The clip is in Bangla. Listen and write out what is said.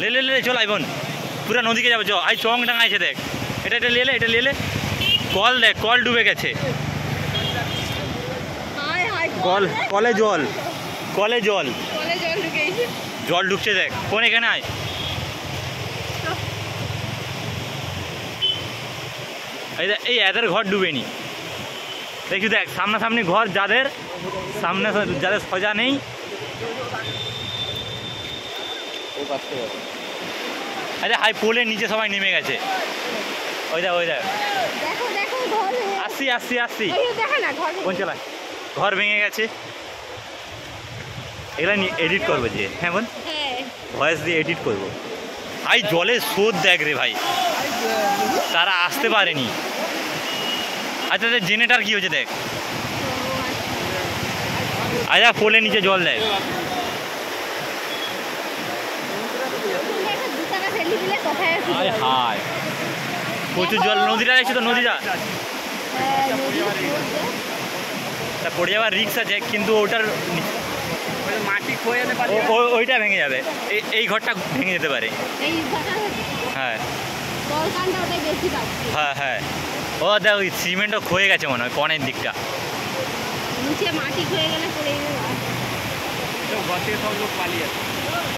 ले ले ले चल आइबन पूरा नदी के যাবে চ আই চং ডাঙাইছে দেখ এটা এটা ले ले কল দেখ কল ডুবে গেছে হাই হাই কল কলে জল কলে জল কলে জল ঢুকেছে জল ঢুকছে দেখ কোন এখানে আয় এই এদের ঘর ডুবেনি দেখি দেখ সামনাসামনি ঘর যাদের সামনে যাদের সজা নেই আরে হাই পোলের নিচে সবাই নেমে গেছে ওই দেখ দেখো দেখো ঘর আসছি এই দেখো না ঘর কোন চালায় ঘর ভেঙে গেছে এগুলা এডিট করবো যে হ্যাঁ বোন হ্যাঁ ভয়েস দিয়ে এডিট করবো ভাই জলের স্রোত দেখ রে ভাই তারা আসতে পারেনি আচ্ছা জেনারেটার কি হচ্ছে দেখ আচ্ছা পোলের নিচে জল দেখ হায় হায় প্রচুর জল নদীটা দেখছো তো নদীটা তা পড়ে যাওয়ার রিক্স আছে কিন্তু ওটার মাটি ক্ষয়ে যেতে পারে ওইটা ভেঙে যাবে এই ঘরটা ভেঙে যেতে পারে হ্যাঁ হ্যাঁ হ্যাঁ ও দেখ ওই সিমেন্টও ক্ষয়ে গেছে মনে হয় কনের দিকটা নিচে মাটি ক্ষয়ে গেলে পড়ে যাবে ঘর থেকে সব লোক পালিয়ে